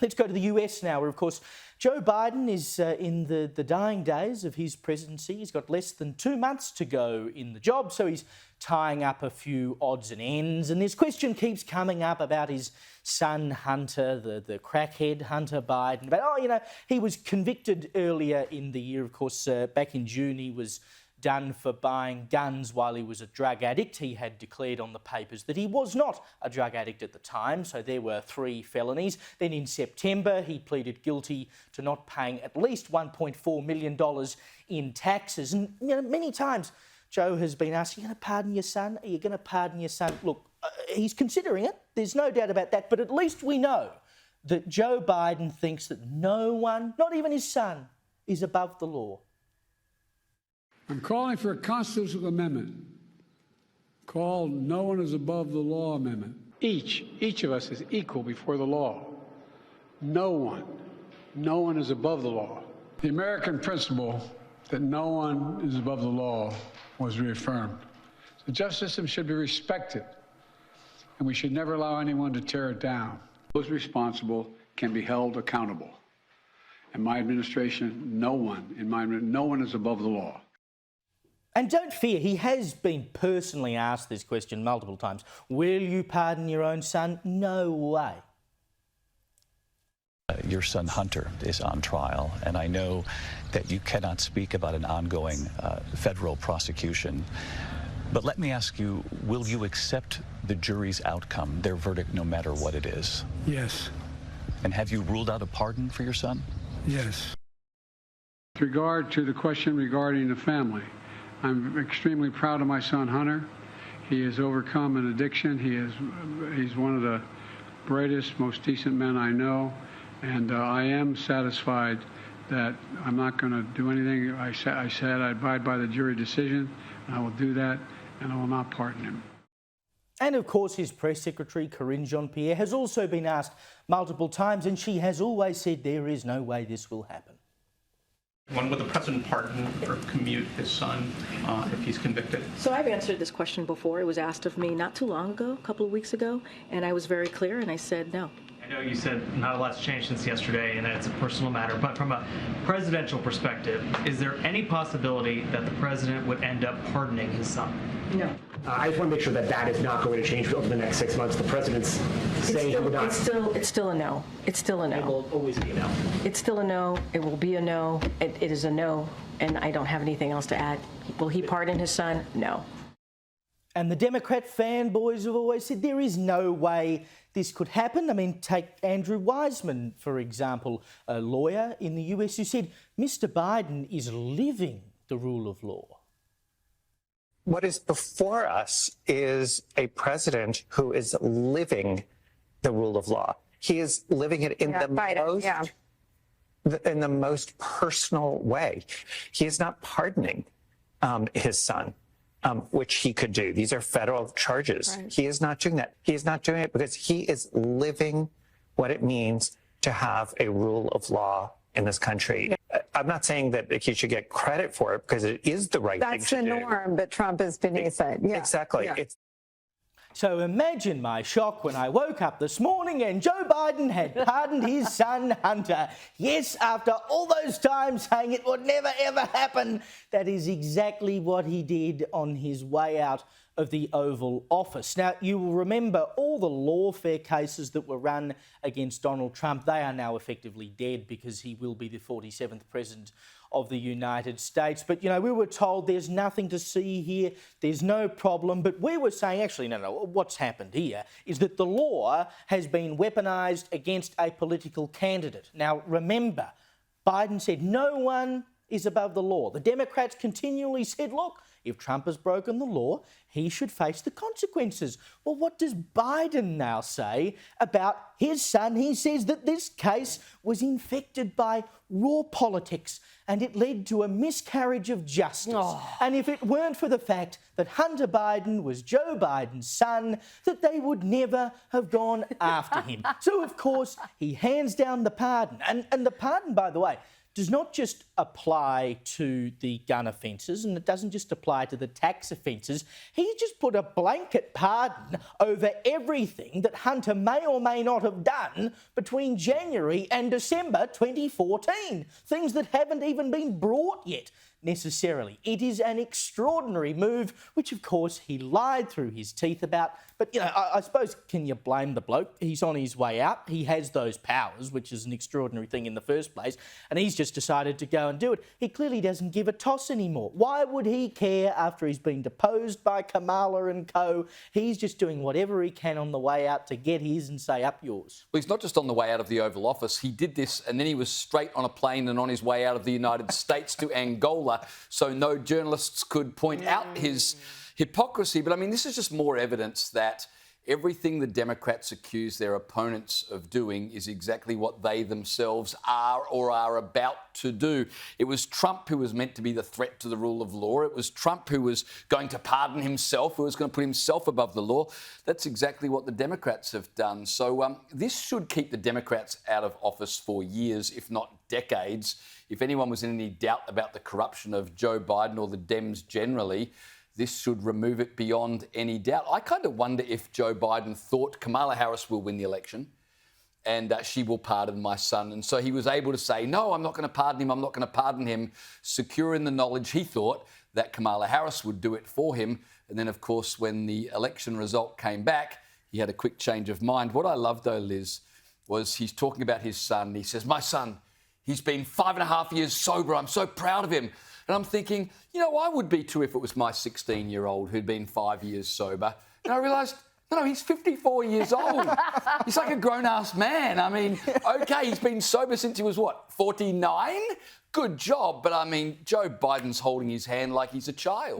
Let's go to the US now, where, of course, Joe Biden is in the dying days of his presidency. He's got less than 2 months to go in the job, so he's tying up a few odds and ends. And this question keeps coming up about his son, Hunter, the crackhead Hunter Biden. But, he was convicted earlier in the year. Of course, back in June, he was done for buying guns while he was a drug addict. He had declared on the papers that he was not a drug addict at the time, so there were 3 felonies. Then in September, he pleaded guilty to not paying at least $1.4 million in taxes. And many times Joe has been asked, are you going to pardon your son? Are you going to pardon your son? Look, he's considering it. There's no doubt about that. But at least we know that Joe Biden thinks that no one, not even his son, is above the law. I'm calling for a constitutional amendment called No One is Above the Law Amendment. Each of us is equal before the law. No one is above the law. The American principle that no one is above the law was reaffirmed. The justice system should be respected, and we should never allow anyone to tear it down. Those responsible can be held accountable. In my administration, no one is above the law. And don't fear, he has been personally asked this question multiple times. Will you pardon your own son? No way. Your son Hunter is on trial, and I know that you cannot speak about an ongoing federal prosecution. But let me ask you, will you accept the jury's outcome, their verdict, no matter what it is? Yes. And have you ruled out a pardon for your son? Yes. With regard to the question regarding the family, I'm extremely proud of my son, Hunter. He has overcome an addiction. He's one of the brightest, most decent men I know. And I am satisfied that I'm not going to do anything. I said I abide by the jury decision, and I will do that, and I will not pardon him. And of course, his press secretary, Karine Jean-Pierre, has also been asked multiple times, and she has always said there is no way this will happen. When would the president pardon or commute his son if he's convicted? So I've answered this question before. It was asked of me not too long ago, a couple of weeks ago, and I was very clear, and I said no. I know you said not a lot's changed since yesterday and that it's a personal matter, but from a presidential perspective, is there any possibility that the president would end up pardoning his son? No. I just want to make sure that that is not going to change over the next 6 months. The president's saying he would not. It's still a no. It's still a no. It will always be a no. It's still a no. It will be a no. It is a no, and I don't have anything else to add. Will he pardon his son? No. And the Democrat fanboys have always said there is no way this could happen. I mean, take Andrew Wiseman, for example, a lawyer in the US who said Mr. Biden is living the rule of law. What is before us is a president who is living the rule of law. He is living it in in the most personal way. He is not pardoning his son, which he could do. These are federal charges. Right. He is not doing that. He is not doing it because he is living what it means to have a rule of law in this country. Yeah. I'm not saying that he should get credit for it because it is the right thing to do. That's the norm, but Trump is beneath it. Yeah. Exactly. Yeah. So imagine my shock when I woke up this morning and Joe Biden had pardoned his son Hunter. Yes, after all those times saying it would never ever happen, that is exactly what he did on his way out of the Oval Office. Now, you will remember all the lawfare cases that were run against Donald Trump. They are now effectively dead because he will be the 47th president of the United States. But, we were told there's nothing to see here, there's no problem. But we were saying, actually, no, what's happened here is that the law has been weaponised against a political candidate. Now, remember, Biden said no one is above the law. The Democrats continually said, look, if Trump has broken the law, he should face the consequences. Well, what does Biden now say about his son? He says that this case was infected by raw politics and it led to a miscarriage of justice. Oh. And if it weren't for the fact that Hunter Biden was Joe Biden's son, that they would never have gone after him. So, of course, he hands down the pardon. And the pardon, by the way, does not just apply to the gun offences, and it doesn't just apply to the tax offences. He's just put a blanket pardon over everything that Hunter may or may not have done between January and December 2014. Things that haven't even been brought yet, necessarily. It is an extraordinary move, which of course he lied through his teeth about. But, you know, I suppose, can you blame the bloke? He's on his way out. He has those powers, which is an extraordinary thing in the first place, and he's just decided to go and do it. He clearly doesn't give a toss anymore. Why would he care after he's been deposed by Kamala and co? He's just doing whatever he can on the way out to get his and say, up yours. Well, he's not just on the way out of the Oval Office. He did this and then he was straight on a plane and on his way out of the United States to Angola, so no journalists could point out his hypocrisy. But I mean, this is just more evidence that everything the Democrats accuse their opponents of doing is exactly what they themselves are or are about to do. It was Trump who was meant to be the threat to the rule of law. It was Trump who was going to pardon himself, who was going to put himself above the law. That's exactly what the Democrats have done. So this should keep the Democrats out of office for years, if not decades. If anyone was in any doubt about the corruption of Joe Biden or the Dems generally, this should remove it beyond any doubt. I kind of wonder if Joe Biden thought Kamala Harris will win the election and she will pardon my son. And so he was able to say, no, I'm not going to pardon him, I'm not going to pardon him, secure in the knowledge he thought that Kamala Harris would do it for him. And then, of course, when the election result came back, he had a quick change of mind. What I loved, though, Liz, was he's talking about his son. He says, my son, he's been 5.5 years sober. I'm so proud of him. And I'm thinking, you know, I would be too if it was my 16-year-old who'd been 5 years sober. And I realised, no, he's 54 years old. He's like a grown-ass man. I mean, OK, he's been sober since he was, what, 49? Good job. But, I mean, Joe Biden's holding his hand like he's a child.